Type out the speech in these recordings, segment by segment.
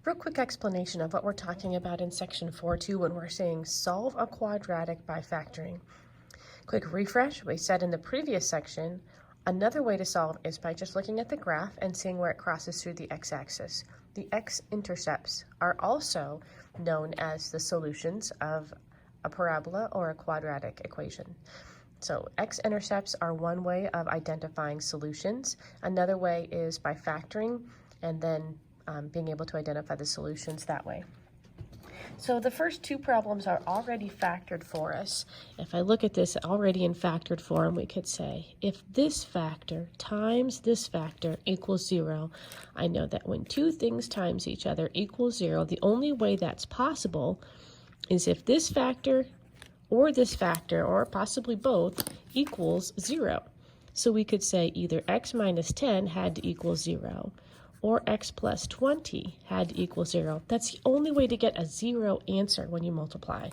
Real quick explanation of what we're talking about in section 4.2 when we're saying solve a quadratic by factoring. Quick refresh, we said in the previous section, another way to solve is by just looking at the graph and seeing where it crosses through the x-axis. The x-intercepts are also known as the solutions of a parabola or a quadratic equation. So x-intercepts are one way of identifying solutions. Another way is by factoring and then being able to identify the solutions that way. So the first two problems are already factored for us. If I look at this already in factored form, we could say, if this factor times this factor equals 0, I know that when two things times each other equals 0, the only way that's possible is if this factor, or possibly both, equals 0. So we could say either x minus 10 had to equal 0, or x plus 20 had to equal 0. That's the only way to get a 0 answer when you multiply.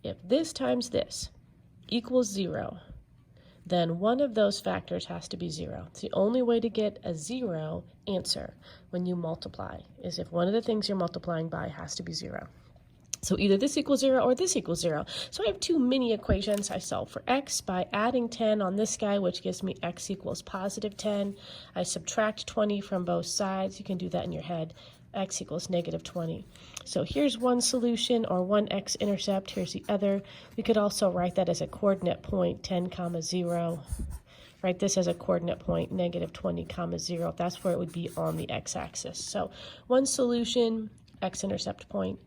If this times this equals 0, then one of those factors has to be 0. It's the only way to get a 0 answer when you multiply, is if one of the things you're multiplying by has to be 0. So either this equals 0 or this equals 0. So I have two mini equations. I solve for x by adding 10 on this guy, which gives me x equals positive 10. I subtract 20 from both sides. You can do that in your head. X equals negative 20. So here's one solution, or one x-intercept. Here's the other. We could also write that as a coordinate point, 10, 0. Write this as a coordinate point, negative 20, 0. That's where it would be on the x-axis. So one solution, x-intercept point.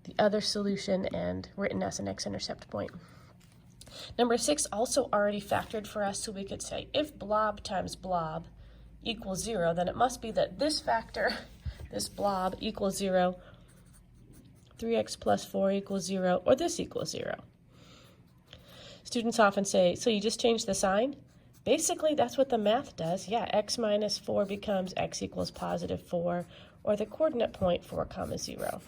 The other solution and written as an x-intercept point. Number 6 also already factored for us, so we could say if blob times blob equals 0, then it must be that this factor, this blob, equals 0, 3x plus 4 equals 0, or this equals 0. Students often say, so you just change the sign? Basically, that's what the math does. Yeah, x minus 4 becomes x equals positive 4, or the coordinate point 4, 0.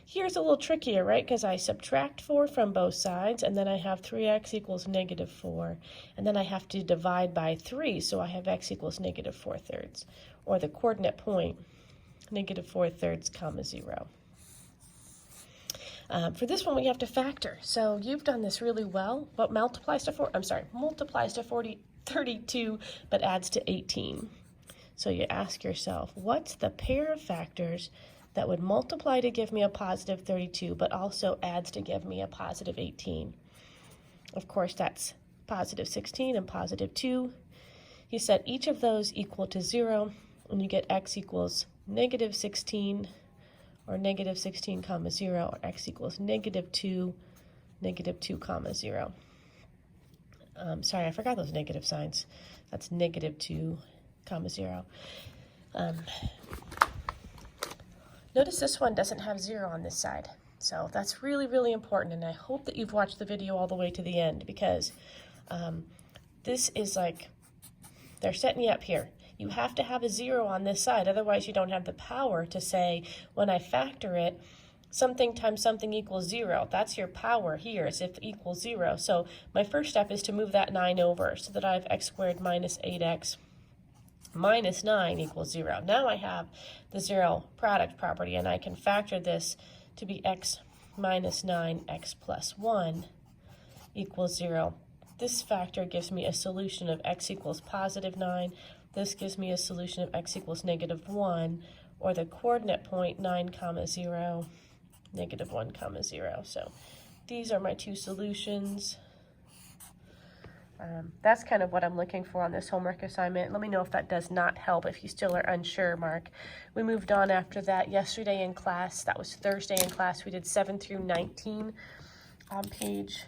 Here's a little trickier, right? Because I subtract 4 from both sides, and then I have 3x equals negative 4. And then I have to divide by 3, so I have x equals negative 4/3. Or the coordinate point, negative 4/3, 0. For this one, we have to factor. So you've done this really well. What multiplies to 32, but adds to 18. So you ask yourself, what's the pair of factors that would multiply to give me a positive 32, but also adds to give me a positive 18. Of course, that's positive 16 and positive 2. You set each of those equal to 0, and you get x equals negative 16, or negative 16, 0, or x equals negative 2, 0. Sorry, I forgot those negative signs. That's negative 2, 0. Notice this one doesn't have 0 on this side. So that's really, really important, and I hope that you've watched the video all the way to the end, because this is like, they're setting you up here. You have to have a 0 on this side, otherwise you don't have the power to say, when I factor it, something times something equals 0. That's your power here, is if it equals 0. So my first step is to move that 9 over, so that I have x squared minus 8x minus 9 equals 0. Now I have the 0 product property, and I can factor this to be x minus 9, x plus 1 equals 0. This factor gives me a solution of x equals positive 9. This gives me a solution of x equals negative 1, or the coordinate point 9, 0, negative 1, 0. So these are my two solutions. That's kind of what I'm looking for on this homework assignment. Let me know if that does not help, if you still are unsure, Mark. We moved on after that yesterday in class. That was Thursday in class. We did 7 through 19 on page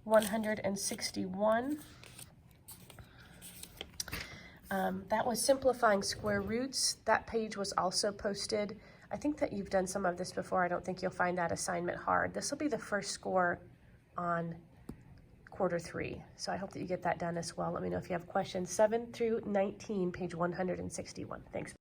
161. That was simplifying square roots. That page was also posted. I think that you've done some of this before. I don't think you'll find that assignment hard. This will be the first score on quarter 3. So I hope that you get that done as well. Let me know if you have questions. 7 through 19, page 161. Thanks.